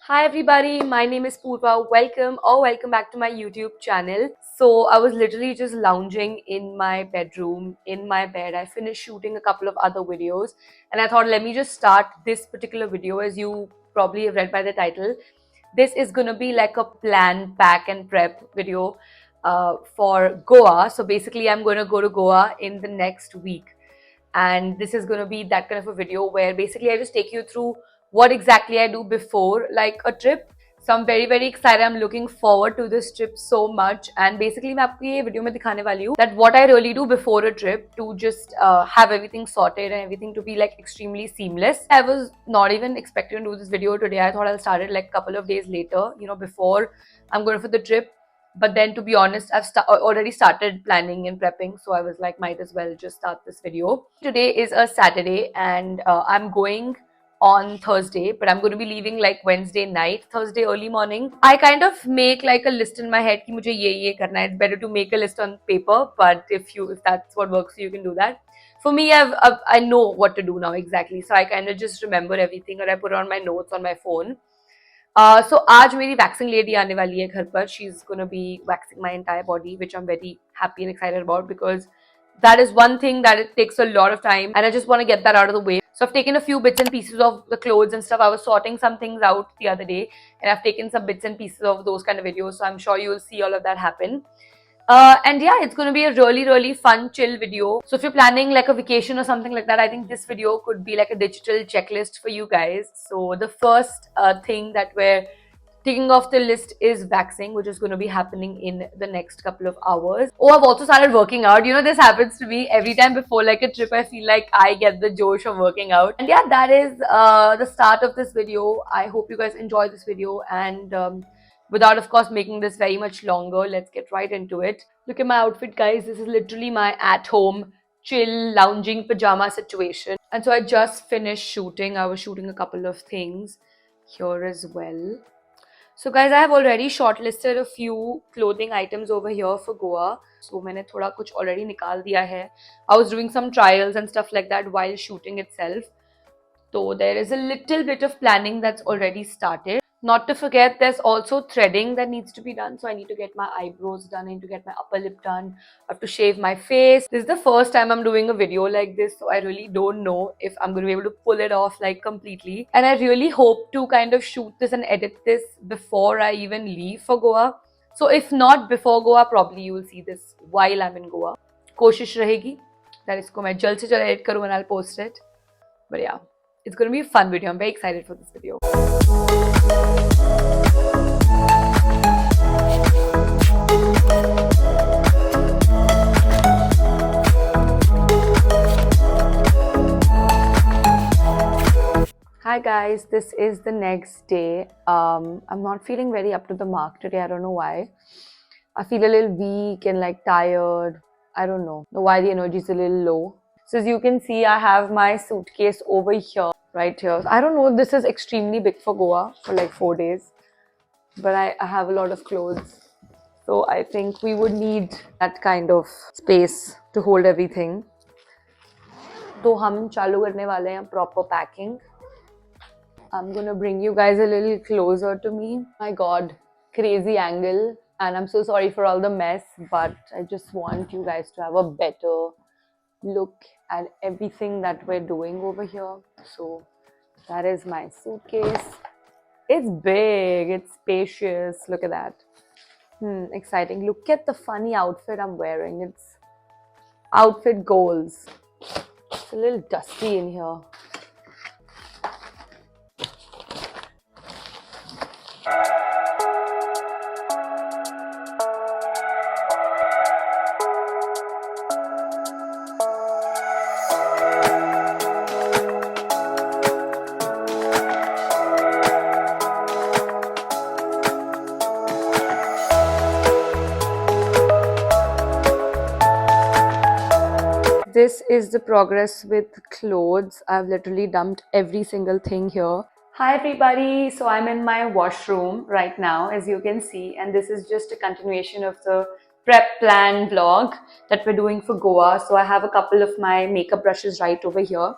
Hi everybody, my name is Purva. Welcome back to my YouTube channel. So I was literally just lounging in my bedroom, in my bed. I finished shooting a couple of other videos and I thought let me just start this particular video. As you probably have read by the title, this is gonna be like a plan, pack and prep video for Goa. So basically I'm gonna go to Goa in the next week, and this is going to be that kind of a video where basically I just take you through what exactly I do before like a trip. So I'm very excited. I'm looking forward to this trip so much, and basically मैं आपको ये video में दिखाने वाली हूँ that what I really do before a trip to just have everything sorted and everything to be like extremely seamless. I was not even expecting to do this video today. I thought I'll start it like a couple of days later, before I'm going for the trip. But then, to be honest, I've already started planning and prepping, so I was like, might as well just start this video. Today is a Saturday, and I'm going on Thursday, but I'm going to be leaving like Wednesday night, Thursday early morning. I kind of make like a list in my head कि मुझे ये करना है. It's better to make a list on paper, but if that's what works, you can do that. For me, I know what to do now exactly, so I kind of just remember everything, or I put on my notes on my phone. So आज मेरी waxing lady आने वाली है घर पर. She's gonna be waxing my entire body, which I'm very happy and excited about because that is one thing that it takes a lot of time, and I just want to get that out of the way. So I've taken a few bits and pieces of the clothes and stuff. I was sorting some things out the other day, and I've taken some bits and pieces of those kind of videos. So I'm sure you'll see all of that happen. And yeah, it's going to be a really fun, chill video. So if you're planning like a vacation or something like that, I think this video could be like a digital checklist for you guys. So the first thing that we're ticking off the list is waxing, which is going to be happening in the next couple of hours. Oh, I've also started working out. This happens to me every time before like a trip. I feel like I get the josh of working out. And yeah, that is the start of this video. I hope you guys enjoy this video, and without of course making this very much longer, let's get right into it. Look at my outfit, guys. This is literally my at home chill lounging pajama situation. And so I just finished shooting. I was shooting a couple of things here as well. So guys, I have already shortlisted a few clothing items over here for Goa. So मैंने थोड़ा कुछ already निकाल दिया है. I was doing some trials and stuff like that while shooting itself. So there is a little bit of planning that's already started. Not to forget, there's also threading that needs to be done. So I need to get my eyebrows done. I need to get my upper lip done. I have to shave my face. This is the first time I'm doing a video like this, so I really don't know if I'm going to be able to pull it off like completely. And I really hope to kind of shoot this and edit this before I even leave for Goa. So if not before Goa, probably you will see this while I'm in Goa. कोशिश रहेगी that इसको मैं जल्द से जल्द edit करूँ and I'll post it. But yeah, it's going to be a fun video. I'm very excited for this video. Hi guys, this is the next day. I'm not feeling very up to the mark today. I don't know why. I feel a little weak and like tired. I don't know why the energy is a little low. So as you can see, I have my suitcase over here, right here. I don't know if this is extremely big for Goa for like 4 days, but I have a lot of clothes. So I think we would need that kind of space to hold everything. तो हम चालू करने वाले हैं proper packing. I'm gonna bring you guys a little closer to me. My God, crazy angle. And I'm so sorry for all the mess, but I just want you guys to have a better look at everything that we're doing over here. So that is my suitcase. It's big, it's spacious. Look at that. Exciting. Look at the funny outfit I'm wearing. It's outfit goals. It's a little dusty in here. This is the progress with clothes. I've literally dumped every single thing here. Hi everybody, so I'm in my washroom right now, as you can see, and this is just a continuation of the prep plan vlog that we're doing for Goa. So I have a couple of my makeup brushes right over here.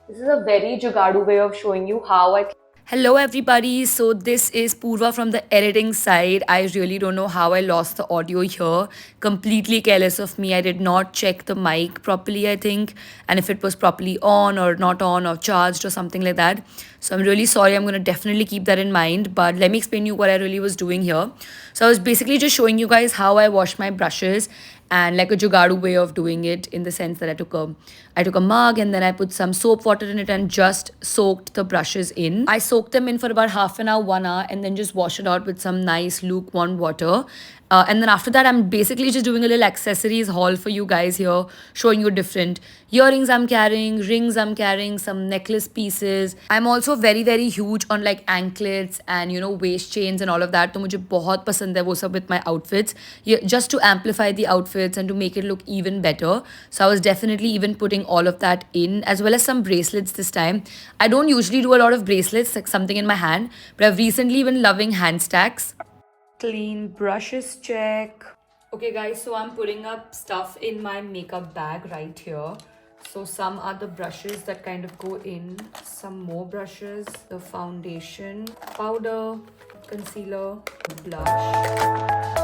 This is a very jugadu way of showing you how I Hello, everybody. So, this is Purva from the editing side. I really don't know how I lost the audio here. Completely careless of me. I did not check the mic properly, I think, and if it was properly on or not on or charged or something like that. So, I'm really sorry. I'm going to definitely keep that in mind. But let me explain you what I really was doing here. So, I was basically just showing you guys how I wash my brushes and like a jugadu way of doing it, in the sense that I took a mug and then I put some soap water in it and just soaked the brushes in. I soaked them in for about half an hour, 1 hour, and then just wash it out with some nice lukewarm water. And then after that, I'm basically just doing a little accessories haul for you guys here, showing you different earrings I'm carrying, rings I'm carrying, some necklace pieces. I'm also very huge on like anklets and waist chains and all of that. तो मुझे बहुत पसंद है वो सब with my outfits, yeah, just to amplify the outfits and to make it look even better. So I was definitely even putting all of that in, as well as some bracelets this time. I don't usually do a lot of bracelets, like something in my hand, but I've recently been loving hand stacks. Clean brushes check. Okay, guys, so I'm putting up stuff in my makeup bag right here. So some are the brushes that kind of go in, some more brushes, the foundation, powder, concealer, blush.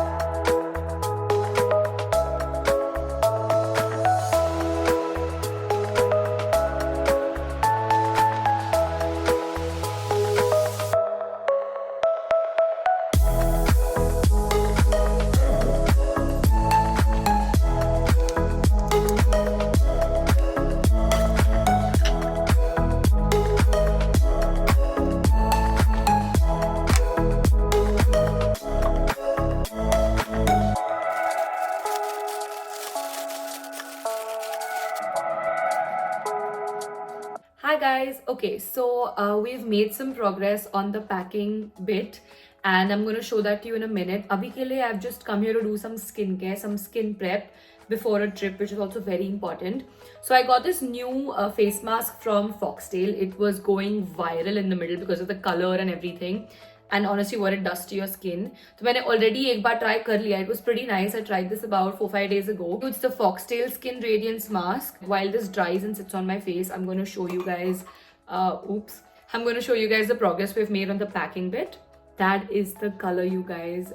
Hi guys, okay, so we've made some progress on the packing bit and I'm going to show that to you in a minute. Abhi ke liye I've just come here to do some skincare, some skin prep before a trip, which is also very important. So I got this new face mask from Foxtail. It was going viral in the middle because of the color and everything, and honestly what it does to your skin. So मैंने already एक बार try कर लिया. It was pretty nice. I tried this about 4-5 days ago. So it's the Foxtail Skin Radiance Mask. While this dries and sits on my face, I'm going to show you guys I'm going to show you guys the progress we've made on the packing bit. That is the color, you guys.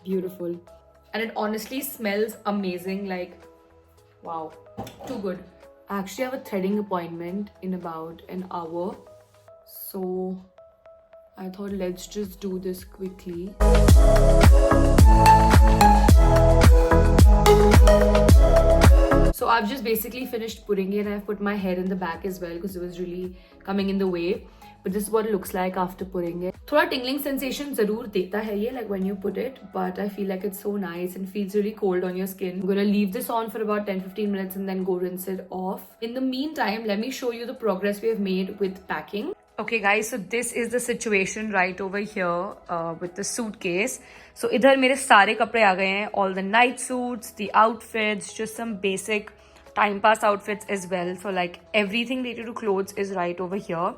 Beautiful. And it honestly smells amazing. Like, wow, too good. I actually have a threading appointment in about an hour, so I thought let's just do this quickly. So I've just basically finished putting it. I've put my hair in the back as well because it was really coming in the way. But this is what it looks like after putting it. थोड़ा tingling sensation ज़रूर देता है ये, like when you put it, but I feel like it's so nice and feels really cold on your skin. I'm gonna leave this on for about 10-15 minutes and then go rinse it off. In the meantime, let me show you the progress we have made with packing. Okay guys, so this is the situation right over here with the suitcase. So इधर मेरे सारे कपड़े आ गए हैं, all the night suits, the outfits, just some basic time pass outfits as well. So like everything related to clothes is right over here.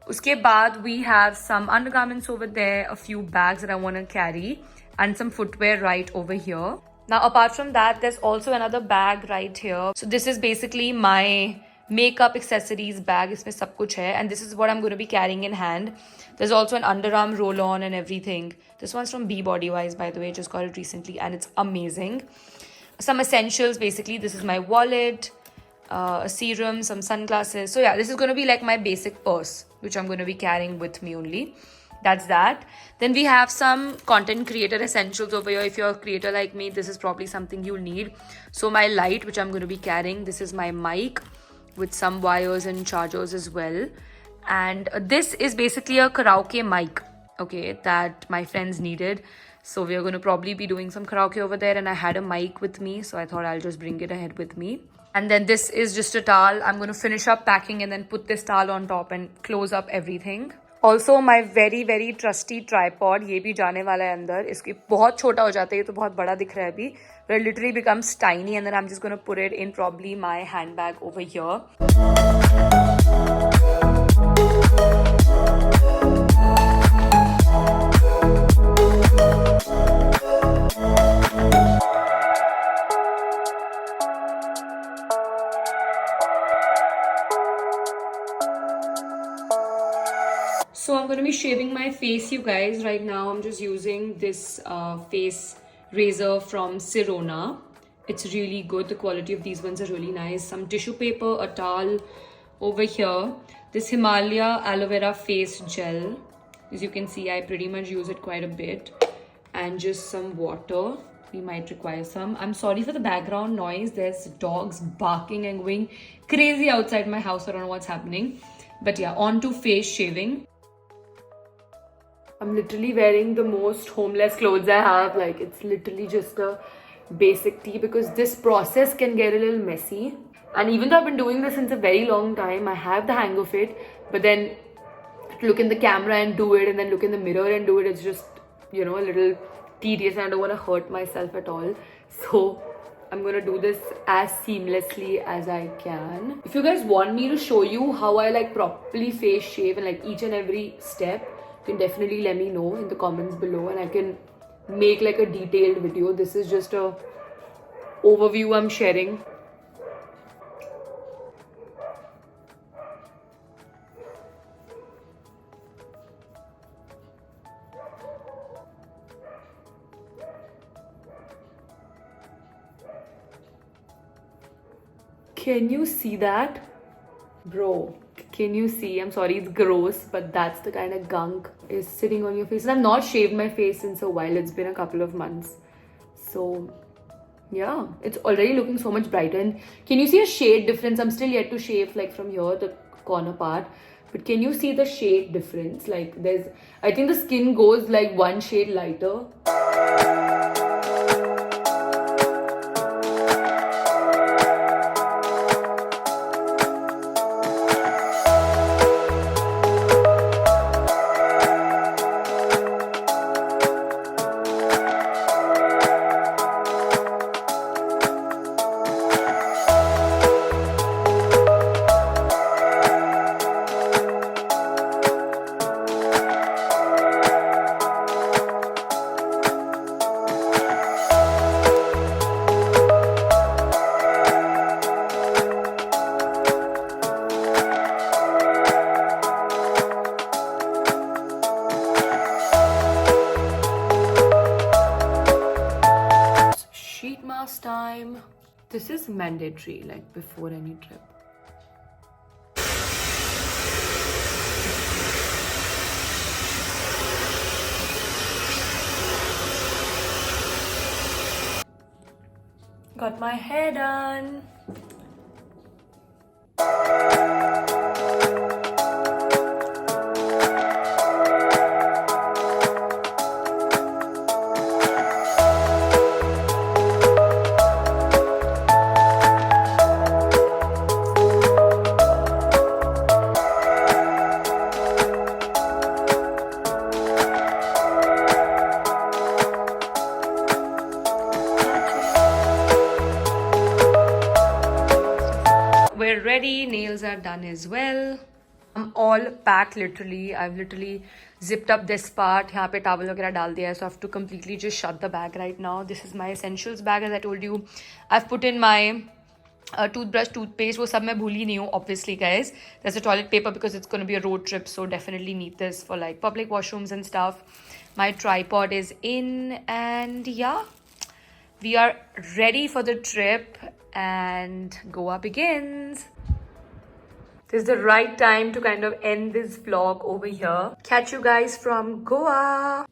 Uske baad we have some undergarments over there, a few bags that I want to carry, and some footwear right over here. Now apart from that, there's also another bag right here. So this is basically my makeup accessories bag. Isme sab kuch hai, and this is what I'm going to be carrying in hand. There's also an underarm roll-on and everything. This one's from Body Wise, by the way. Just got it recently and it's amazing. Some essentials, basically. This is my wallet, a serum, some sunglasses. So yeah, this is going to be like my basic purse, which I'm going to be carrying with me only. That's that. Then we have some content creator essentials over here. If you're a creator like me, this is probably something you'll need. So my light, which I'm going to be carrying. This is my mic with some wires and chargers as well. And this is basically a karaoke mic, okay, that my friends needed. So we are going to probably be doing some karaoke over there, and I had a mic with me, so I thought I'll just bring it ahead with me. And then this is just a towel. I'm going to finish up packing and then put this towel on top and close up everything. Also my very trusty tripod, ये भी जाने वाला है अंदर. इसकी बहुत छोटा हो जाता है, ये तो बहुत बड़ा दिख रहा है अभी. But it literally becomes tiny, and then I'm just going to put it in probably my handbag over here. shaving my face, you guys. Right now I'm just using this face razor from Sirona. It's really good. The quality of these ones are really nice. Some tissue paper, a towel over here. This Himalaya aloe vera face gel. As you can see, I pretty much use it quite a bit. And just some water. We might require some. I'm sorry for the background noise. There's dogs barking and going crazy outside my house. I don't know what's happening. But yeah, on to face shaving. I'm literally wearing the most homeless clothes I have. Like, it's literally just a basic tee because this process can get a little messy. And even though I've been doing this since a very long time, I have the hang of it. But then look in the camera and do it, and then look in the mirror and do it. It's just, you know, a little tedious, and I don't want to hurt myself at all. So I'm gonna do this as seamlessly as I can. If you guys want me to show you how I like properly face shave and like each and every step, you can definitely let me know in the comments below, and I can make like a detailed video. This is just a overview I'm sharing. Can you see that? Bro, can you see? I'm sorry, it's gross, but that's the kind of gunk is sitting on your face. And I've not shaved my face since a while. It's been a couple of months. So yeah, it's already looking so much brighter. And can you see a shade difference? I'm still yet to shave like from here, the corner part. But can you see the shade difference? Like I think the skin goes like one shade lighter. Time. This is mandatory, like before any trip. Got my hair done. We're ready. Nails are done as well. I'm all packed literally. I've literally zipped up this part. यहाँ पे towel वगैरह डाल दिया है. So I have to completely just shut the bag right now. This is my essentials bag, as I told you. I've put in my toothbrush, toothpaste. वो सब मैं भूल ही नहीं हूँ, obviously guys. There's a toilet paper because it's going to be a road trip. So definitely need this for like public washrooms and stuff. My tripod is in, and yeah, we are ready for the trip. And Goa begins. This is the right time to kind of end this vlog over here. Catch you guys from Goa.